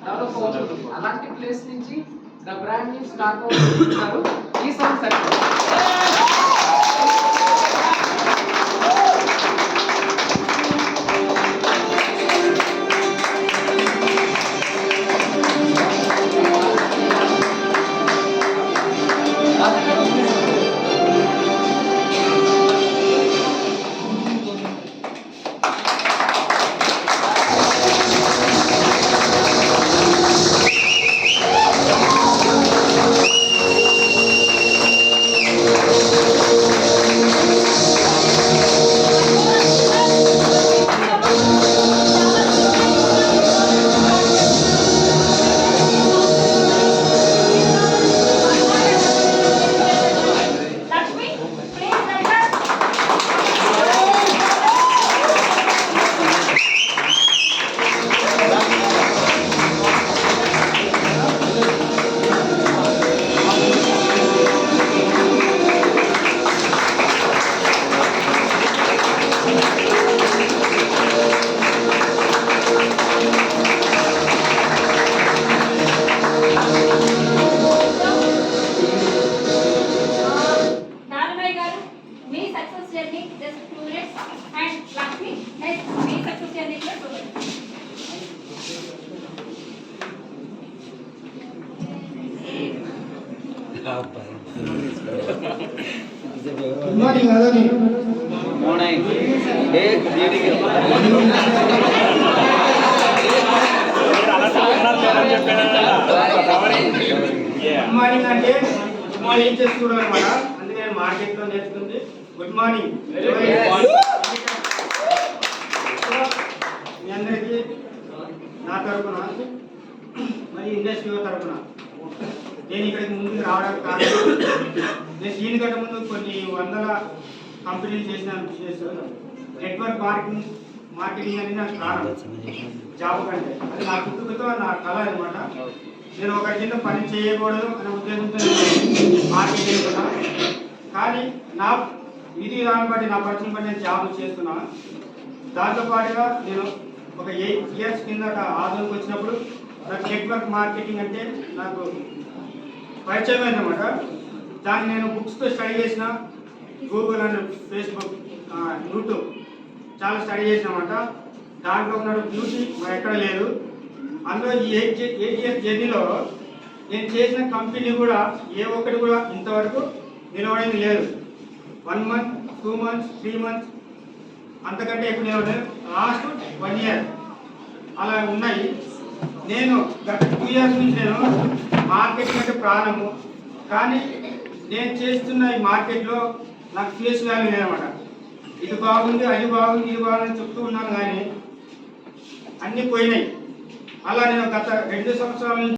Develop అవుతుంది. అలాంటి place నుంచి ద బ్రాండ్ న్యూ స్టార్ట్ అవుతున్నారు. ఈ song success. Good morning, Adani. Morning. Hey, good evening. Good morning అంటే గుడ్ మార్నింగ్ చేసుకోవడం అన్నమాట. అందుకే నేను మార్కెట్లో నేర్చుకుంది గుడ్ మార్నింగ్. మీ అందరికీ నా తరపున మరి ఇండస్ట్రీ తరపున నేను ఇక్కడికి ముందుకు రావడానికి కారణం, నేను దీనికంటే ముందు కొన్ని వందల కంపెనీలు చేసిన బిజినెస్ నెట్వర్క్ మార్కెటింగ్ అనేది నాకు ప్రాణం. జాబ్ కంటే అది నా కుటుంబంతో నా కళ అనమాట. నేను ఒకరి కింద పని చేయకూడదు అనే ఉద్దేశంతో మార్కెట్ చేస్తున్నా. కానీ నా విధి విధానం బట్టి నా పరిచయం బట్టి నేను జాబ్ చేస్తున్నా. దాంతోపాటుగా నేను ఒక 8 years కిందట ఆదోనికి వచ్చినప్పుడు నాకు నెట్వర్క్ మార్కెటింగ్ అంటే నాకు పరిచయం అయిందన్నమాట. దాన్ని నేను బుక్స్తో స్టడీ చేసిన, గూగుల్ అండ్ ఫేస్బుక్, యూట్యూబ్ చాలా స్టడీ చేసినమాట. దాంట్లో ఉన్న బ్యూటీ మరి ఎక్కడ లేదు. అందులో ఈ 8 years జర్నీలో నేను చేసిన కంపెనీ కూడా ఏ ఒక్కటి కూడా ఇంతవరకు నిలబడింది లేదు. 1 month, 2 months, 3 months అంతకంటే ఎక్కువ నిలబడలేదు. లాస్ట్ 1 year అలా ఉన్నాయి. నేను గత 2 years నుంచి నేను మార్కెటింగ్ అంటే ప్రాణము. కానీ నేను చేస్తున్న ఈ మార్కెట్లో నాకు ఫేస్ వాల్యూ లేదన్నమాట. ఇది బాగుంది, అది బాగుంది, ఇది బాగుంది చెప్తూ ఉన్నాను కానీ అన్నీ పోయినాయి. అలా నేను గత 2 సంవత్సరాల నుంచి